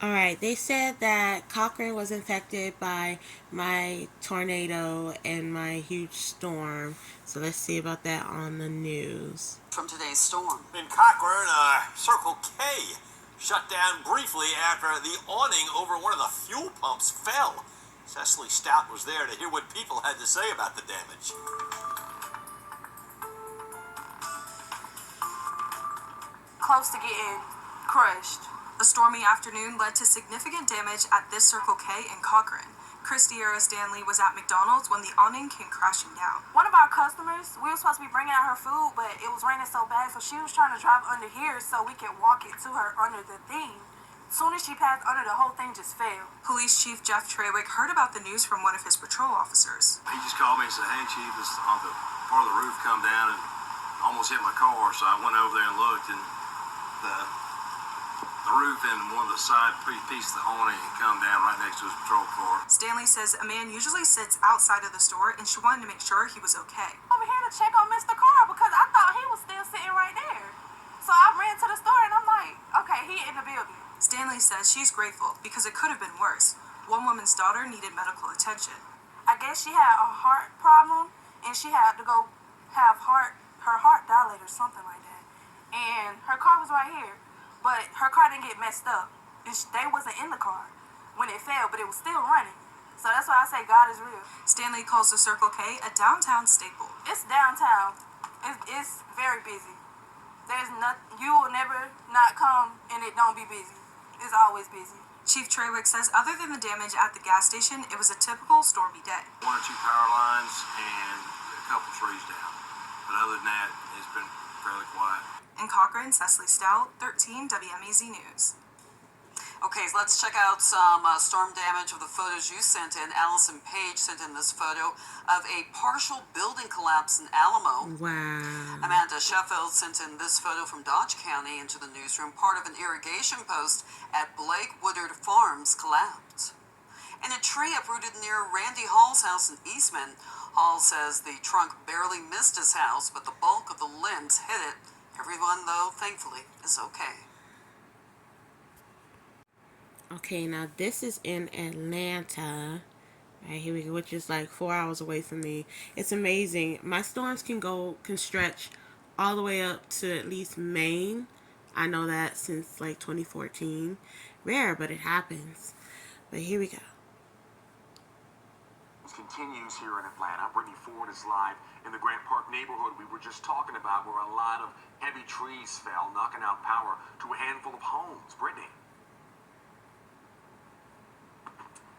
All right, they said that Cochrane was infected by my tornado and my huge storm. So let's see about that on the news. From today's storm. In Cochrane, Circle K shut down briefly after the awning over one of the fuel pumps fell. Cecily Stout was there to hear what people had to say about the damage. Close to getting crushed. A stormy afternoon led to significant damage at this Circle K in Cochrane. Christiera Stanley was at McDonald's when the awning came crashing down. One of our customers, we were supposed to be bringing out her food, but it was raining so bad, so she was trying to drive under here so we could walk it to her under the thing. As soon as she passed under, the whole thing just fell. Police Chief Jeff Trawick heard about the news from one of his patrol officers. He just called me and said, "Hey, Chief, this part of the roof come down and almost hit my car." So I went over there and looked, and the roof and one of the side pieces of the awning had come down right next to his patrol car. Stanley says a man usually sits outside of the store, and she wanted to make sure he was okay. Over here to check on Mr. Carr because I thought he was still sitting right there. So I ran to the store and I'm like, okay, he in the building. Stanley says she's grateful because it could have been worse. One woman's daughter needed medical attention. I guess she had a heart problem and she had to go have her heart dilated or something like that. And her car was right here, but her car didn't get messed up. And they wasn't in the car when it fell, but it was still running. So that's why I say God is real. Stanley calls the Circle K a downtown staple. It's downtown. It's very busy. There's nothing, you will never not come and it don't be busy. It's always busy. Chief Trawick says other than the damage at the gas station, it was a typical stormy day. One or two power lines and a couple trees down. But other than that, it's been fairly quiet. In Cochrane, Cecily Stout, 13 WMAZ News. Okay, so let's check out some storm damage of the photos you sent in. Allison Page sent in this photo of a partial building collapse in Alamo. Wow. Amanda Sheffield sent in this photo from Dodge County into the newsroom. Part of an irrigation post at Blake Woodard Farms collapsed. And a tree uprooted near Randy Hall's house in Eastman. Hall says the trunk barely missed his house, but the bulk of the limbs hit it. Everyone, though, thankfully, is okay. Okay, now this is in Atlanta. Right, here we go, which is like 4 hours away from me. It's amazing. My storms can stretch all the way up to at least Maine. I know that since like 2014. Rare, but it happens. But here we go. Continues here in Atlanta. Brittany Ford is live in the Grant Park neighborhood we were just talking about, where a lot of heavy trees fell, knocking out power to a handful of homes. Brittany.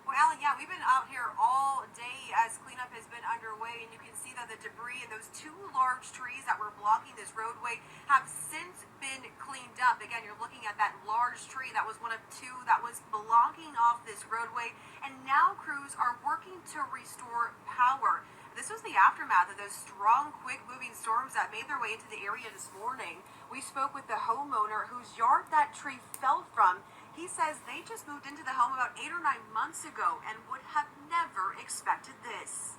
Well, Alan, yeah, we've been out here all day as cleanup has been underway, and you can see that the debris and those two large trees that were blocking this roadway have since been cleaned up. Again, you're looking at that large tree that was one of two that was blocking off this roadway, and now crews are working to restore power. This was the aftermath of those strong, quick-moving storms that made their way into the area this morning. We spoke with the homeowner whose yard that tree fell from. He says they just moved into the home about 8 or 9 months ago and would have never expected this.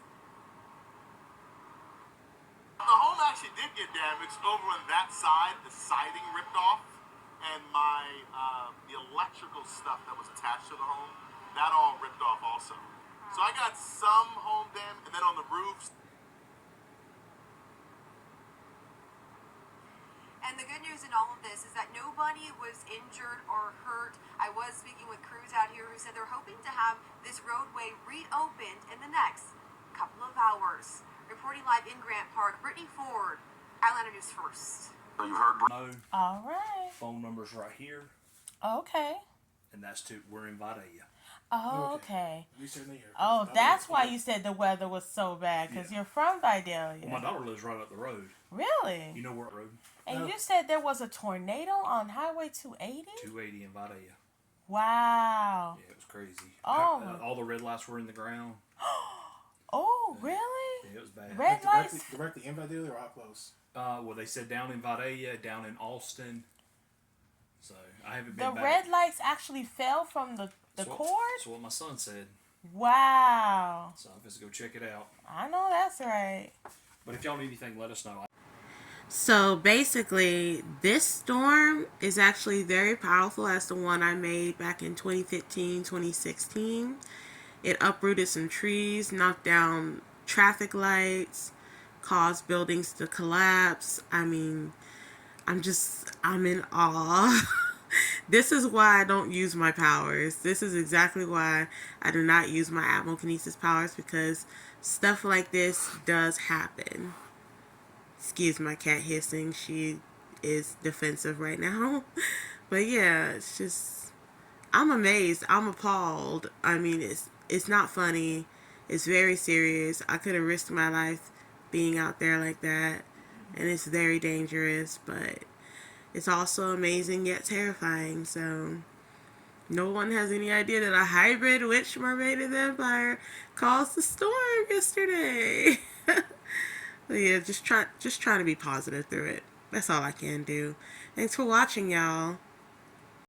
The home actually did get damaged over on that side. The siding ripped off, and the electrical stuff that was attached to the home, that all ripped off also. So I got some home damage, and then on the roofs. And the good news in all of this is that nobody was injured or hurt. I was speaking with crews out here who said they're hoping to have this roadway reopened in the next couple of hours. Reporting live in Grant Park, Brittany Ford, Atlanta News First. So you heard. No. All right. Phone number's right here, Okay. and we're in Vidalia. Oh, okay. We certainly here. Oh, that's why you said the weather was so bad, because you're from Vidalia. Well, my daughter lives right up the road. Really? You know what road? And you said there was a tornado on Highway 280? 280 in Vidalia. Wow. Yeah, it was crazy. Oh. All the red lights were in the ground. Oh, really? Yeah, it was bad. Red lights? Directly in Vidalia or how close? Well, they said down in Vidalia, down in Austin. So, I haven't been The back. red lights actually fell from the cord? That's what my son said. Wow. So, I'm supposed to go check it out. I know that's right. But if y'all need anything, let us know. So basically, this storm is actually very powerful as the one I made back in 2015, 2016. It uprooted some trees, knocked down traffic lights, caused buildings to collapse. I mean, I'm in awe. This is why I don't use my powers. This is exactly why I do not use my Atmokinesis powers, because stuff like this does happen. Excuse my cat hissing. She is defensive right now. But yeah, it's just, I'm amazed. I'm appalled. I mean, it's not funny. It's very serious. I could have risked my life being out there like that. And it's very dangerous, but it's also amazing yet terrifying. So no one has any idea that a hybrid witch, mermaid, and vampire caused the storm yesterday. But yeah, just trying to be positive through it. That's all I can do. Thanks for watching, y'all.